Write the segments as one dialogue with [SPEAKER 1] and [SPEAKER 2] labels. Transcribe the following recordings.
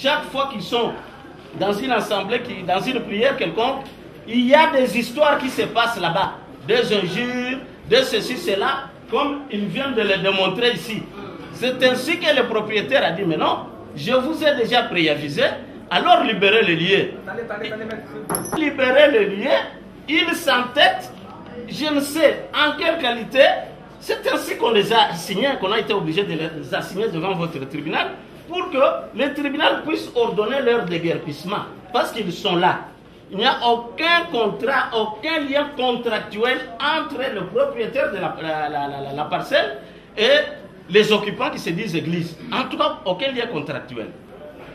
[SPEAKER 1] chaque fois qu'ils sont dans une assemblée, dans une prière quelconque, il y a des histoires qui se passent là-bas, des injures, de ceci, cela, comme ils viennent de le démontrer ici. C'est ainsi que le propriétaire a dit, mais non, je vous ai déjà préavisé, alors libérez le lieu. Libérez le lieu, il s'entête, je ne sais en quelle qualité, c'est ainsi qu'on les a assignés, qu'on a été obligé de les assigner devant votre tribunal, pour que le tribunal puisse ordonner leur déguerpissement, parce qu'ils sont là. Il n'y a aucun contrat, aucun lien contractuel entre le propriétaire de la parcelle et les occupants qui se disent église. En tout cas, aucun lien contractuel.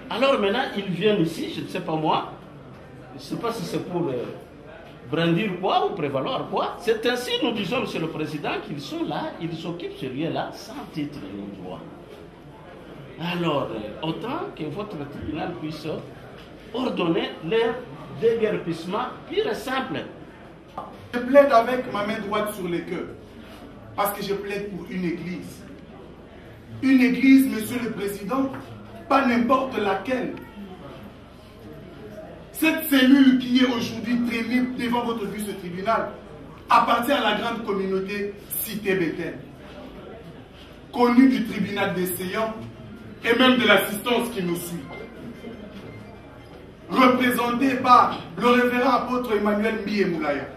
[SPEAKER 1] Alors maintenant, ils viennent ici, je ne sais pas moi, je ne sais pas si c'est pour brandir quoi ou prévaloir quoi. C'est ainsi, nous disons, Monsieur le Président, qu'ils sont là, ils s'occupent ce lieu-là sans titre ni droit. Alors, autant que votre tribunal puisse ordonner leur déguerpissement pur et simple.
[SPEAKER 2] Je plaide avec ma main droite sur le cœur, parce que je plaide pour une église. Une église, Monsieur le Président, pas n'importe laquelle. Cette cellule qui est aujourd'hui traînée devant votre bus de tribunal appartient à la grande communauté Cité Bethel, connue du tribunal des séants et même de l'assistance qui nous suit. Représentée par le révérend apôtre Emmanuel Mbié-Moulaya.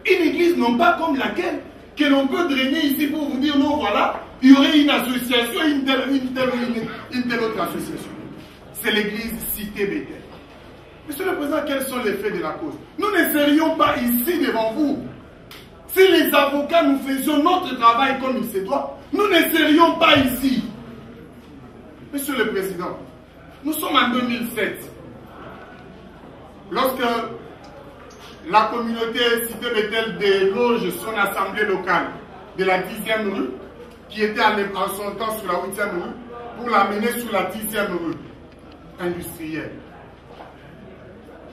[SPEAKER 2] Une église non pas comme laquelle que l'on peut drainer ici pour vous dire non voilà, il y aurait une association, une telle autre association. C'est l'église Cité Bethel. Monsieur le Président, quels sont les faits de la cause? Nous ne serions pas ici devant vous. Si les avocats nous faisions notre travail comme il se doit, nous ne serions pas ici. Monsieur le Président, nous sommes en 2007. Lorsque la communauté Cité Bethel déloge son assemblée locale de la 10e rue, qui était en son temps sur la 8e rue, pour l'amener sur la 10e rue industrielle.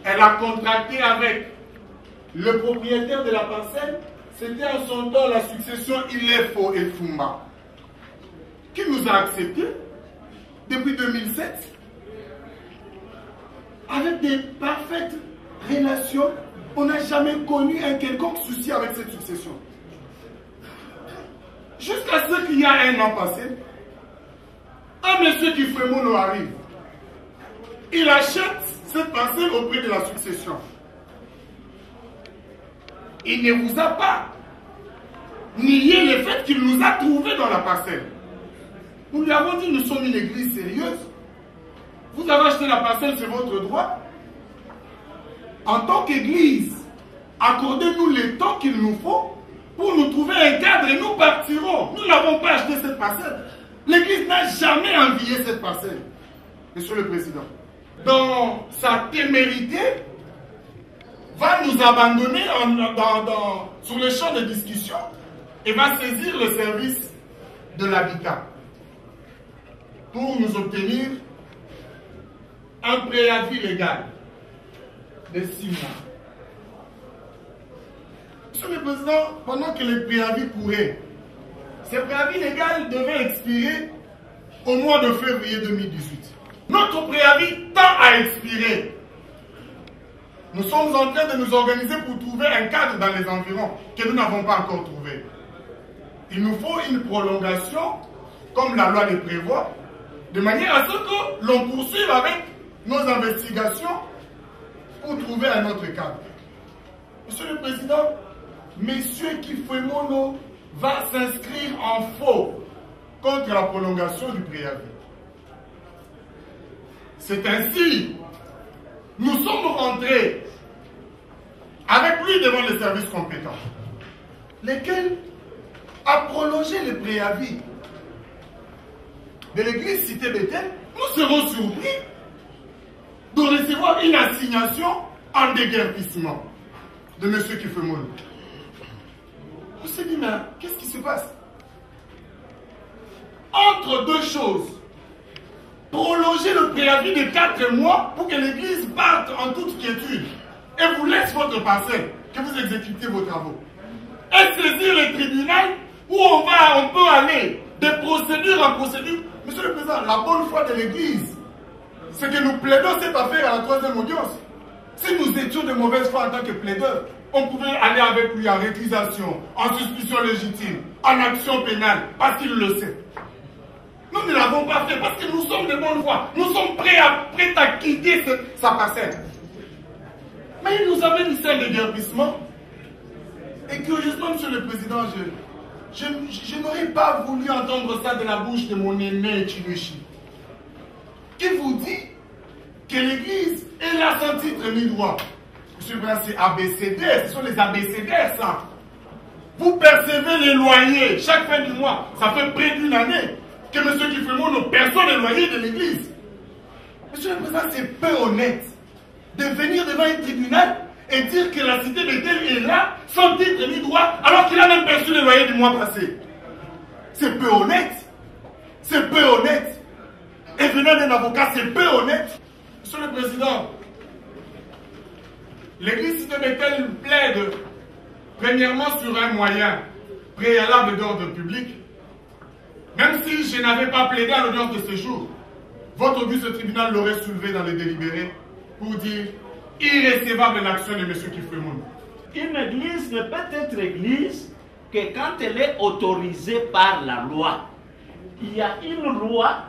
[SPEAKER 2] Elle a contracté avec le propriétaire de la parcelle, c'était en son temps la succession Ilefo et Fumba, qui nous a acceptés depuis 2007, avec des parfaites relations. On n'a jamais connu un quelconque souci avec cette succession. Jusqu'à ce qu'il y a un an passé, un monsieur qui fait mono arrive. Il achète cette parcelle auprès de la succession. Il ne vous a pas nié le fait qu'il nous a trouvés dans la parcelle. Nous lui avons dit, nous sommes une église sérieuse. Vous avez acheté la parcelle, c'est votre droit. En tant qu'église, accordez-nous le temps qu'il nous faut pour nous trouver un cadre et nous partirons. Nous n'avons pas acheté cette parcelle. L'église n'a jamais envié cette parcelle. Monsieur le Président, dans sa témérité, va nous abandonner sur le champ de discussion et va saisir le service de l'habitat pour nous obtenir un préavis légal de 6 mois. Monsieur le Président, pendant que le préavis courait, ce préavis légal devait expirer au mois de février 2018. Notre préavis tend à expirer. Nous sommes en train de nous organiser pour trouver un cadre dans les environs que nous n'avons pas encore trouvé. Il nous faut une prolongation, comme la loi le prévoit, de manière à ce que l'on poursuive avec nos investigations pour trouver un autre cadre. Monsieur le Président, Monsieur Kifwemono va s'inscrire en faux contre la prolongation du préavis. C'est ainsi, nous sommes rentrés avec lui devant les services compétents, lesquels a prolongé le préavis de l'église Cité Bethel. Nous serons surpris de recevoir une assignation en déguerpissement de M. Kifwemono. On s'est dit, mais qu'est-ce qui se passe? Entre deux choses, prolonger le préavis de 4 mois pour que l'église parte en toute quiétude et vous laisse votre parcelle, que vous exécutez vos travaux. Et saisir le tribunal où on peut aller de procédure en procédure, Monsieur le Président, la bonne foi de l'Église, c'est que nous plaidons cette affaire à la troisième audience. Si nous étions de mauvaise foi en tant que plaideurs, on pouvait aller avec lui en récusation, en suspicion légitime, en action pénale, parce qu'il le sait. Nous ne l'avons pas fait parce que nous sommes de bonne foi. Nous sommes prêts à quitter sa parcelle. Mais il nous amène ici un déguerpissement. Et curieusement, Monsieur le Président, je n'aurais pas voulu entendre ça de la bouche de mon aîné Chiluchi, qui vous dit que l'Église est là sans titre ni droit. Monsieur le Président, c'est abécédaire, ce sont les abécédaires, ça. Vous percevez les loyers chaque fin du mois. Ça fait près d'une année que M. Kifremon ne perçoit les loyers de l'Église. Monsieur le Président, c'est peu honnête de venir devant un tribunal et dire que la cité Bethel est là, sans titre ni droit, alors qu'il a même perçu les loyers du mois passé. C'est peu honnête. C'est peu honnête. Et venant d'un avocat, c'est peu honnête. Monsieur le Président, l'Église cité Bethel plaide premièrement sur un moyen préalable d'ordre public. Même si je n'avais pas plaidé à l'audience de ce jour, votre auguste tribunal l'aurait soulevé dans les délibérés pour dire irrécevable l'action de M. Kifremon.
[SPEAKER 1] Une église ne peut être église que quand elle est autorisée par la loi. Il y a une loi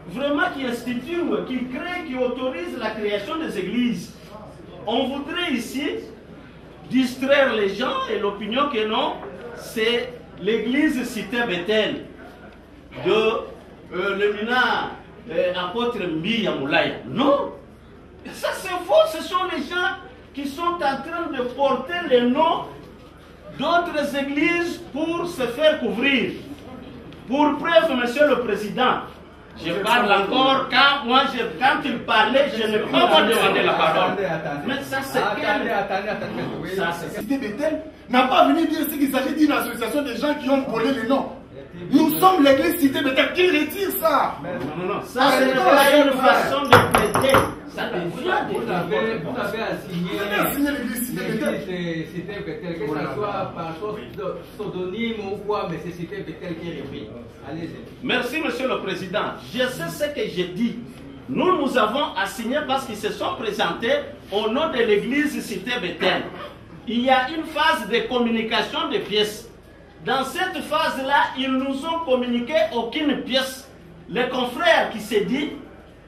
[SPEAKER 1] vraiment qui institue, qui crée, qui autorise la création des églises. On voudrait ici distraire les gens et l'opinion que non, c'est l'église cité Bethel de l'éminent apôtre Mbiya Moulaya. Non, ça c'est faux. Ce sont les gens qui sont en train de porter les noms d'autres églises pour se faire couvrir. Pour preuve, Monsieur le Président, je parle encore, quand il parlait, je n'ai pas demandé la parole. Mais ça c'est quel...
[SPEAKER 2] La cité Bethel n'a pas venu dire qu'il s'agit d'une association de gens qui ont volé les noms. Nous sommes l'église cité Bethel. Qui retire ça?
[SPEAKER 1] Non, ça c'est pas une façon de plaider. Ça devient
[SPEAKER 3] Vous avez assigné
[SPEAKER 2] l'église cité Bethel.
[SPEAKER 3] Cité Bethel, que ce soit par pseudonyme ou quoi, mais c'est cité Bethel qui est repris. Allez-y.
[SPEAKER 1] Merci, Monsieur le Président. Je sais ce que j'ai dit. Nous avons assigné parce qu'ils se sont présentés au nom de l'église cité Bethel. Il y a une phase de communication de pièces. Dans cette phase-là, ils nous ont communiqué aucune pièce. Les confrères qui s'est dit,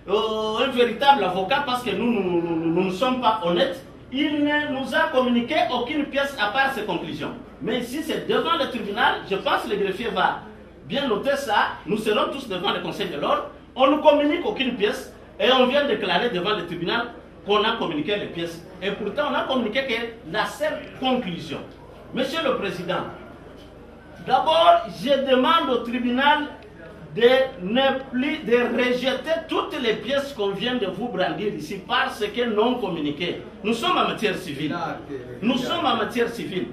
[SPEAKER 1] un véritable avocat, parce que nous ne sommes pas honnêtes, il ne nous a communiqué aucune pièce à part ses conclusions. Mais ici, c'est devant le tribunal, je pense que le greffier va bien noter ça, nous serons tous devant le Conseil de l'ordre, on ne communique aucune pièce et on vient déclarer devant le tribunal qu'on a communiqué les pièces. Et pourtant, on a communiqué que la seule conclusion. Monsieur le Président, d'abord, je demande au tribunal de rejeter toutes les pièces qu'on vient de vous brandir ici parce que non communiquées. Nous sommes en matière civile. Nous sommes en matière civile.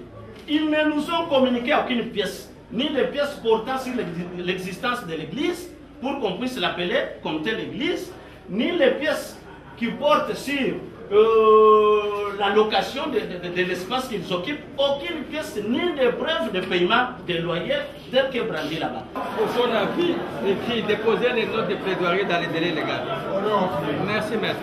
[SPEAKER 1] Ils ne nous ont communiqué aucune pièce, ni les pièces portant sur l'existence de l'église, pour qu'on puisse l'appeler comme telle église, ni les pièces qui portent sur la location de l'espace qu'ils occupent, aucune pièce ni de preuve de paiement des loyers tel que brandi là-bas.
[SPEAKER 3] Pour son avis, et puis déposer les notes de plaidoirie dans les délais légaux. Merci, maître.